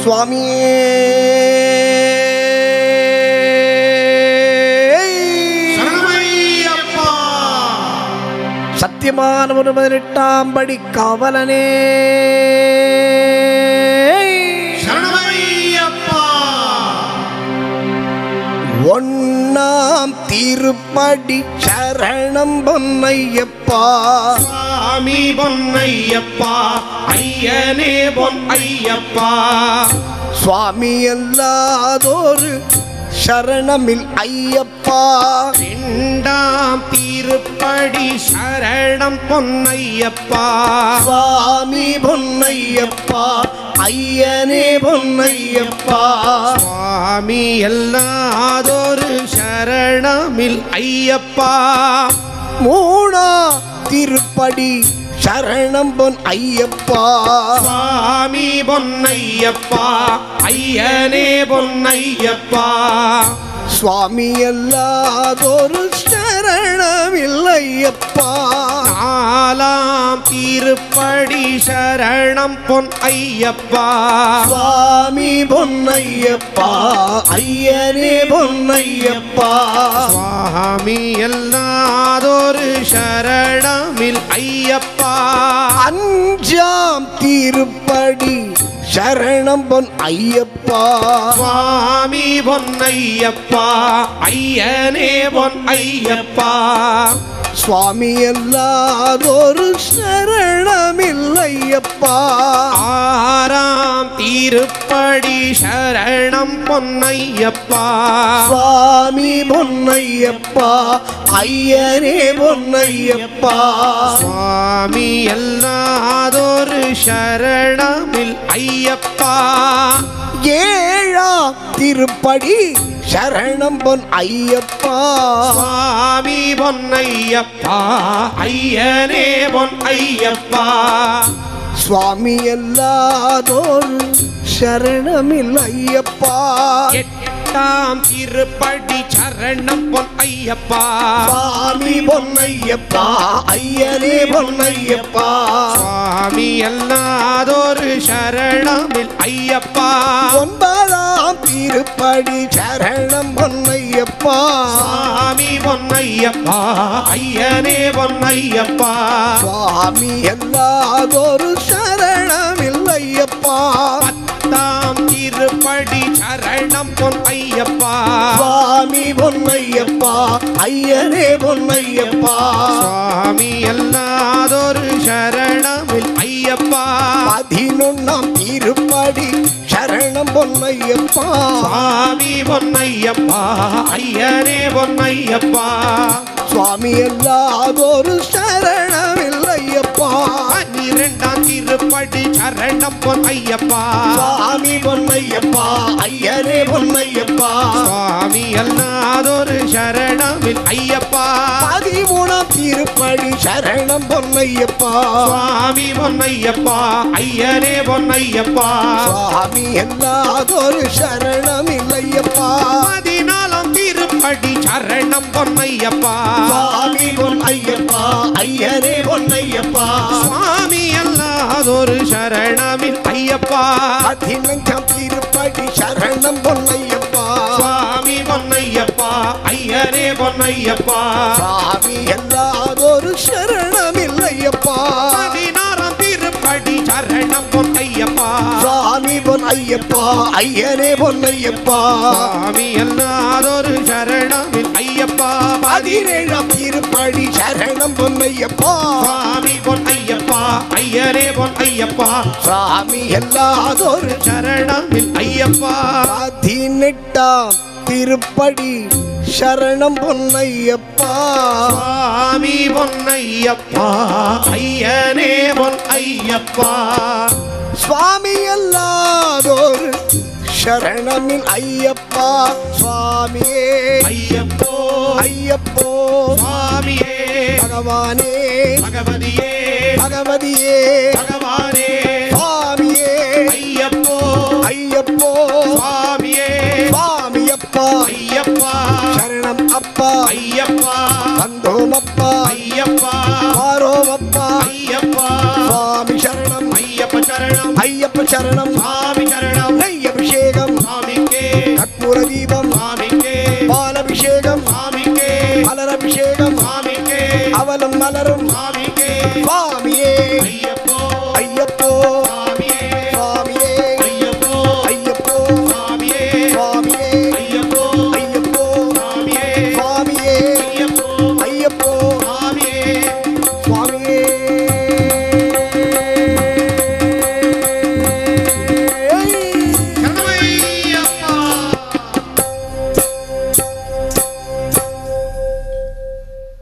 சுவாமியே சத்தியமான 18ஆம் படி காவலனே ஒன்னாம் திருப்படி சரணம் பொன்னையப்பா சாமி பொன்னையப்பா ஐயனே பொன்னையப்பா சுவாமி அல்லாதோரு சரணமில் ஐயப்பா 2ஆம் திருப்படி சரணம் பொன்னையப்பா சுவாமி பொன்னையப்பா ஐயனே பொன்னையப்பா சுவாமி அல்லாதோரு சரணமில் ஐயப்பா 3ஆம் திருப்படி சரணம் பொன் ஐயப்பா சுவாமி பொன்னையப்பா ஐயனே பொன்னையப்பா சுவாமி அல்லாதொரு சரணமில்லையப்பா 4ஆம் திருப்படி சரணம் பொன் ஐயப்பா சுவாமி பொன்னையப்பா ஐயனே பொன்னையப்பா சுவாமி அல்லாதொரு சரணமில் ஐயப்பா 5ஆம் திருப்படி சரணம் பொன் ஐயப்பா சுவாமி பொன்னையப்பா ஐயனே பொன்னையப்பா சுவாமி அல்லாதொரு சரணமில்லையப்பா 6ஆம் திருப்படி சரணம் பொன்னையப்பா சுவாமி பொன்னையப்பா ஐயனே பொன்னையப்பா சுவாமி அல்லாதொரு சரணமில் ஐயப்பா 7ஆம் திருப்படி சரணம் பொன் ஐயப்பா சுவாமி பொன்னையப்பா ஐயனே பொன்னையப்பா சுவாமி அல்லாதோரு சரணமில்லையப்பா 8ஆம் திருப்படி சரணம் பொன்னையப்பா சுவாமி பொன்னையப்பா ஐயனே பொன்னையப்பா சுவாமி அல்லாதொரு சரணமில் ஐயப்பா 9ஆம் திருப்படி சரணம் பொன்னையப்பா சுவாமி பொன்னையப்பா ஐயனே பொன்னையப்பா சுவாமி அல்லாதொரு சரணமில்லையப்பா 10ஆம் திருப்படி சரணம் பொன்னையப்பா சுவாமி பொன்னையப்பா ஐயனே பொன்னையப்பா சுவாமி அல்லாதொரு சரணமில் ஐயப்பா 11ஆம் திருப்படி சரணம் பொன்னையப்பா சுவாமி பொன்னையப்பா ஐயனே பொன்னையப்பா சுவாமி அல்லாதொரு சரணமில்லையப்பா 12ஆம் திருப்படி சரணம் பொன்னையப்பா சுவாமி பொன்னையப்பா ஐயனே பொன்னையப்பா சுவாமி அல்லாதொரு சரணமில் ஐயப்பா 13ஆம் திருப்படி சரணம் பொன்னையப்பா சுவாமி பொன்னையப்பா ஐயனே பொன்னையப்பா சுவாமி அல்லாதொரு சரணமில்லையப்பா 14ஆம் திருப்படி சரணம் பொன்னையப்பா சுவாமி பொன்னையப்பா ஐயனே பொன்னையப்பா சுவாமி அல்லாதொரு சரணமில் ஐயப்பா 15ஆம் திருப்படி சரணம் பொன்னையப்பா சுவாமி பொன்னையப்பா ஐயனே பொன்னையப்பா சுவாமி அல்லாதொரு சரணமில்லையப்பா 16ஆம் திருப்படி சரணம் பொன்னையப்பா சுவாமி பொன்னையப்பா ஐயனே பொன்னையப்பா சுவாமி அல்லாதொரு சரணமில் ஐயப்பா 17ஆம் திருப்படி சரணம் பொன்னையப்பா சுவாமி பொன்னையப்பா ஐயனே பொன்னையப்பா சுவாமி அல்லாதொரு சரணமில் ஐயப்பா 18ஆம் திருப்படி சரணம் பொன்னையப்பா சுவாமி பொன்னையப்பா ஐயனே பொன்னையப்பா சுவாமி அல்லாதொரு சரணமில் ஐயப்பா சுவாமியே ஐயப்போ ஐயப்போ சுவாமியே பகவானே பகவதியே பகவதியே பகவானே சுவாமியே ஐயப்போ ஐயப்போ சுவாமியே சுவாமியப்பா ஐயப்பா சரணம் அப்பா ஐயப்பா வந்தோம் அப்பா ஐயப்பா வாரோம் அப்பா ஐயப்பா சுவாமி சரணம் ஐயப்ப சரணம் ஐயப்ப சரணம் சுவாமி சரணம் அபிஷேகம் சுவாமிக்கே அவலும் மலரும் சுவாமிக்கே சுவாமியே ஐயப்பா